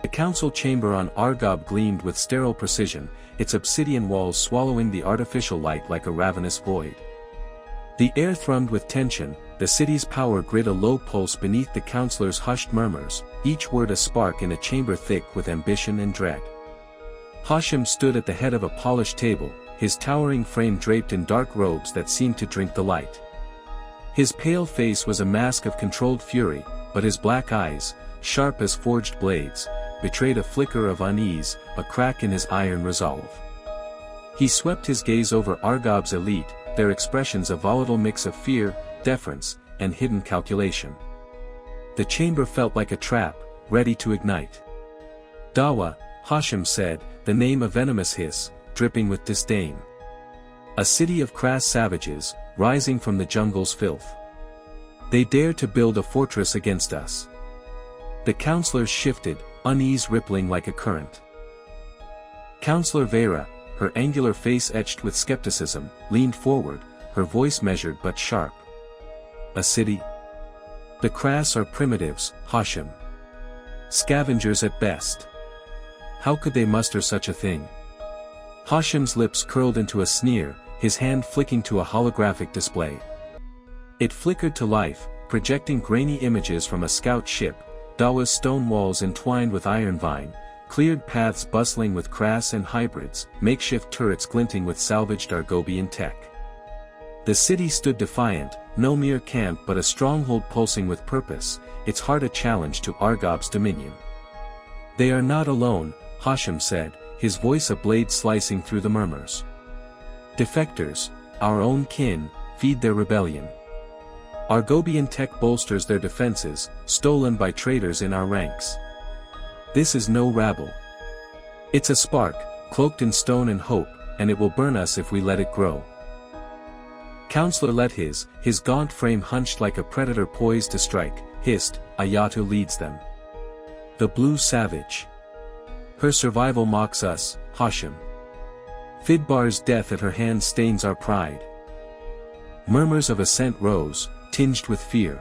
The council chamber on Argob gleamed with sterile precision, its obsidian walls swallowing the artificial light like a ravenous void. The air thrummed with tension, the city's power grid a low pulse beneath the councillors' hushed murmurs, each word a spark in a chamber thick with ambition and dread. Hashem stood at the head of a polished table, his towering frame draped in dark robes that seemed to drink the light. His pale face was a mask of controlled fury, but his black eyes, sharp as forged blades, betrayed a flicker of unease, a crack in his iron resolve. He swept his gaze over Argob's elite, their expressions a volatile mix of fear, deference, and hidden calculation. The chamber felt like a trap, ready to ignite. Dawa, Hashem said, the name a venomous hiss, dripping with disdain. A city of crass savages, rising from the jungle's filth. They dare to build a fortress against us. The councillors shifted, unease rippling like a current. Councillor Vera, her angular face etched with skepticism, leaned forward, her voice measured but sharp. A city? The crass are primitives, Hashem. Scavengers at best. How could they muster such a thing? Hashem's lips curled into a sneer, his hand flicking to a holographic display. It flickered to life, projecting grainy images from a scout ship, Dawa's stone walls entwined with iron vine, cleared paths bustling with crass and hybrids, makeshift turrets glinting with salvaged Argobian tech. The city stood defiant, no mere camp but a stronghold pulsing with purpose, its heart a challenge to Argob's dominion. They are not alone, Hashem said, his voice a blade slicing through the murmurs. Defectors, our own kin, feed their rebellion. Argobian tech bolsters their defenses, stolen by traitors in our ranks. This is no rabble. It's a spark, cloaked in stone and hope, and it will burn us if we let it grow. Counselor let his gaunt frame hunched like a predator poised to strike, hissed, Ayatu leads them. The blue savage. Her survival mocks us, Hashem. Fidbar's death at her hand stains our pride. Murmurs of assent rose, tinged with fear.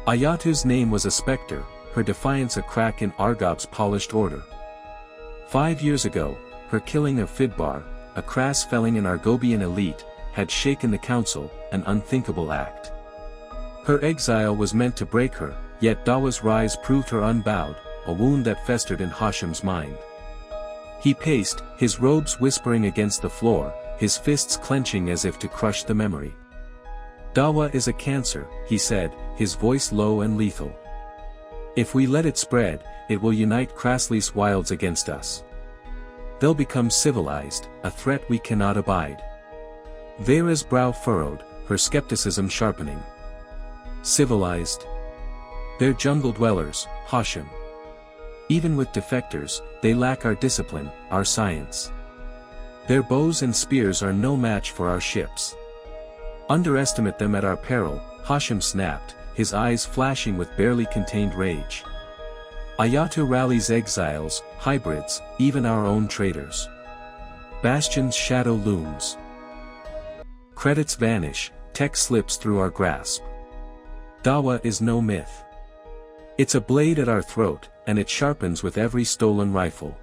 Ayatu's name was a specter, her defiance a crack in Argob's polished order. 5 years ago, her killing of Fidbar, a crass felling in Argobian elite, had shaken the council, an unthinkable act. Her exile was meant to break her, yet Dawa's rise proved her unbowed, a wound that festered in Hashem's mind. He paced, his robes whispering against the floor, his fists clenching as if to crush the memory. Dawa is a cancer, he said, his voice low and lethal. If we let it spread, it will unite Krasli's wilds against us. They'll become civilized, a threat we cannot abide. Vera's brow furrowed, her skepticism sharpening. Civilized? They're jungle dwellers, Hashem. Even with defectors, they lack our discipline, our science. Their bows and spears are no match for our ships. Underestimate them at our peril, Hashem snapped, his eyes flashing with barely contained rage. Ayatu rallies exiles, hybrids, even our own traitors. Bastion's shadow looms. Credits vanish, tech slips through our grasp. Dawa is no myth. It's a blade at our throat, and it sharpens with every stolen rifle.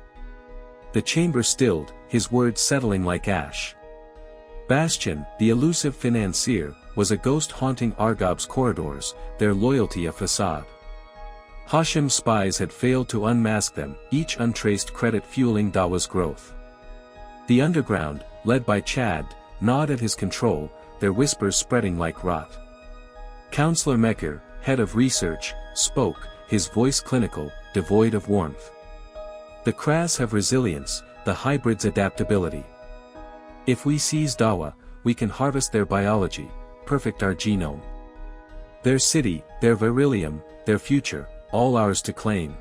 The chamber stilled, his words settling like ash. Bastion, the elusive financier, was a ghost haunting Argob's corridors, their loyalty a facade. Hashem's spies had failed to unmask them, each untraced credit fueling Dawa's growth. The underground, led by Chad, gnawed at his control, their whispers spreading like rot. Counselor Mekir, head of research, spoke, his voice clinical, devoid of warmth. The Kras have resilience, the hybrids adaptability. If we seize Dawa, we can harvest their biology, perfect our genome. Their city, their beryllium, their future, all ours to claim.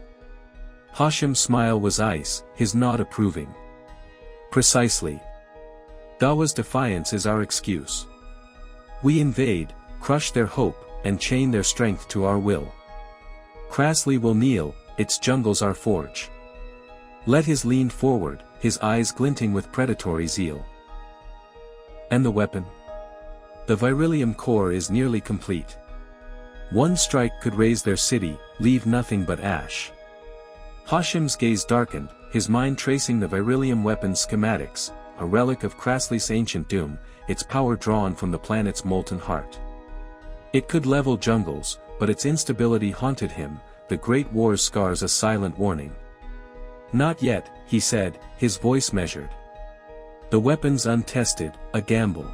Hashem's smile was ice, his nod approving. Precisely. Dawa's defiance is our excuse. We invade, crush their hope, and chain their strength to our will. Krasli will kneel, its jungles our forge. Let his lean forward, his eyes glinting with predatory zeal. And the weapon? The Virilium core is nearly complete. One strike could raze their city, leave nothing but ash. Hashem's gaze darkened, his mind tracing the Virilium weapons schematics, a relic of Krasli's ancient doom, its power drawn from the planet's molten heart. It could level jungles, but its instability haunted him, the Great War's scars a silent warning. Not yet, he said, his voice measured. The weapons untested, a gamble.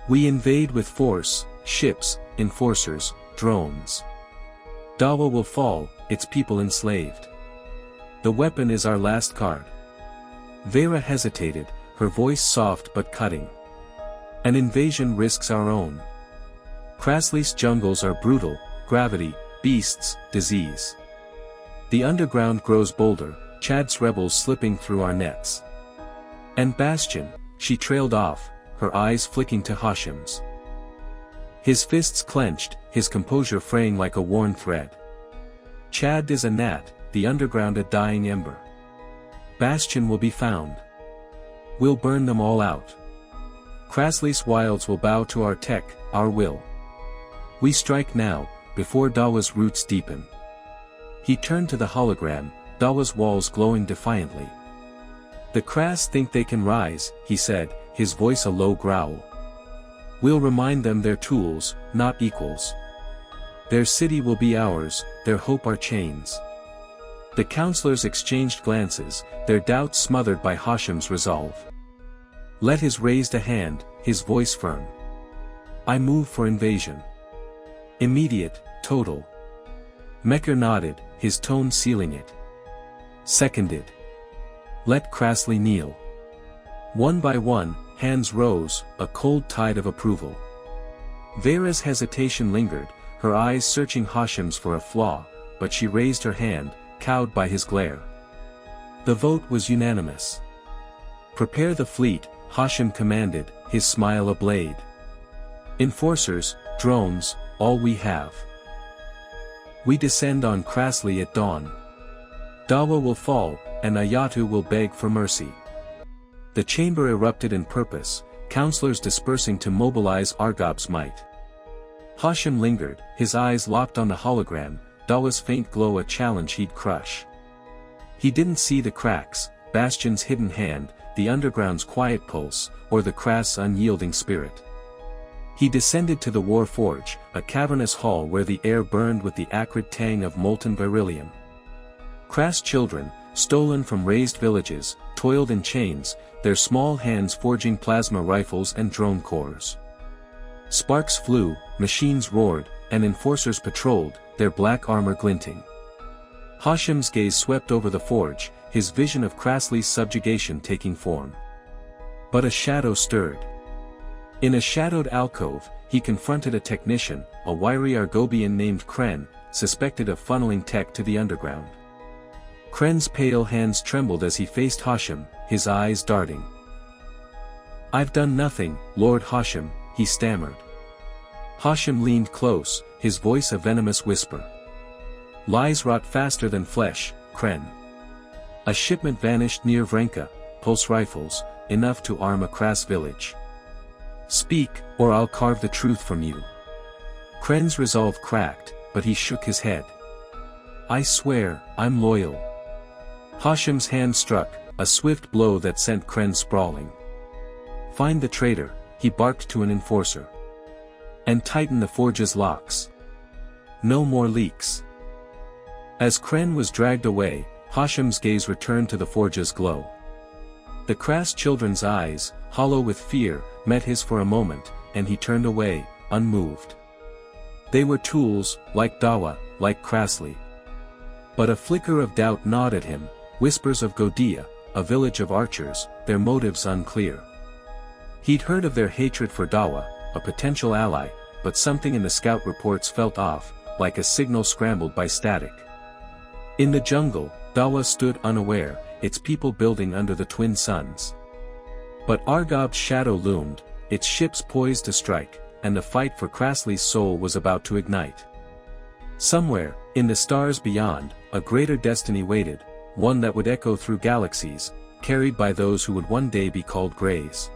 We invade with force, ships, enforcers, drones. Dawa will fall, its people enslaved. The weapon is our last card. Vera hesitated, her voice soft but cutting. An invasion risks our own. Krasli's jungles are brutal, gravity, beasts, disease. The underground grows bolder, Chad's rebels slipping through our nets. And Bastion, she trailed off, her eyes flicking to Hashem's. His fists clenched, his composure fraying like a worn thread. Chad is a gnat, the underground a dying ember. Bastion will be found. We'll burn them all out. Krasli's wilds will bow to our tech, our will. We strike now, before Dawa's roots deepen. He turned to the hologram, Dawa's walls glowing defiantly. The Kras think they can rise, he said, his voice a low growl. We'll remind them they're tools, not equals. Their city will be ours, their hope our chains. The counselors exchanged glances, their doubts smothered by Hashem's resolve. Let his raised a hand, his voice firm. I move for invasion. Immediate, total. Mekir nodded, his tone sealing it. Seconded. Let Krasli kneel. One by one, hands rose, a cold tide of approval. Vera's hesitation lingered, her eyes searching Hashem's for a flaw, but she raised her hand, cowed by his glare. The vote was unanimous. Prepare the fleet, Hashem commanded, his smile a blade. Enforcers, drones, all we have. We descend on Krasli at dawn. Dawa will fall, and Ayatu will beg for mercy. The chamber erupted in purpose, counselors dispersing to mobilize Argob's might. Hashem lingered, his eyes locked on the hologram, Dawa's faint glow a challenge he'd crush. He didn't see the cracks, Bastion's hidden hand, the underground's quiet pulse, or the Kras' unyielding spirit. He descended to the war forge, a cavernous hall where the air burned with the acrid tang of molten beryllium. Kras children, stolen from razed villages, toiled in chains, their small hands forging plasma rifles and drone cores. Sparks flew, machines roared, and enforcers patrolled, their black armor glinting. Hashem's gaze swept over the forge, his vision of Krasli's subjugation taking form. But a shadow stirred. In a shadowed alcove, he confronted a technician, a wiry Argobian named Kren, suspected of funneling tech to the underground. Kren's pale hands trembled as he faced Hashem, his eyes darting. I've done nothing, Lord Hashem, he stammered. Hashem leaned close, his voice a venomous whisper. Lies rot faster than flesh, Kren. A shipment vanished near Vrenka, pulse rifles, enough to arm a Kras village. Speak, or I'll carve the truth from you. Kren's resolve cracked, but he shook his head. I swear, I'm loyal. Hashem's hand struck, a swift blow that sent Kren sprawling. Find the traitor, he barked to an enforcer. And tighten the forge's locks. No more leaks. As Kren was dragged away, Hashem's gaze returned to the forge's glow. The Kras children's eyes, hollow with fear, met his for a moment, and he turned away, unmoved. They were tools, like Dawa, like Krasli. But a flicker of doubt gnawed at him, whispers of Godia, a village of archers, their motives unclear. He'd heard of their hatred for Dawa, a potential ally, but something in the scout reports felt off, like a signal scrambled by static. In the jungle, Dawa stood unaware, its people building under the twin suns. But Argob's shadow loomed, its ships poised to strike, and the fight for Krasli's soul was about to ignite. Somewhere, in the stars beyond, a greater destiny waited, one that would echo through galaxies, carried by those who would one day be called Greys.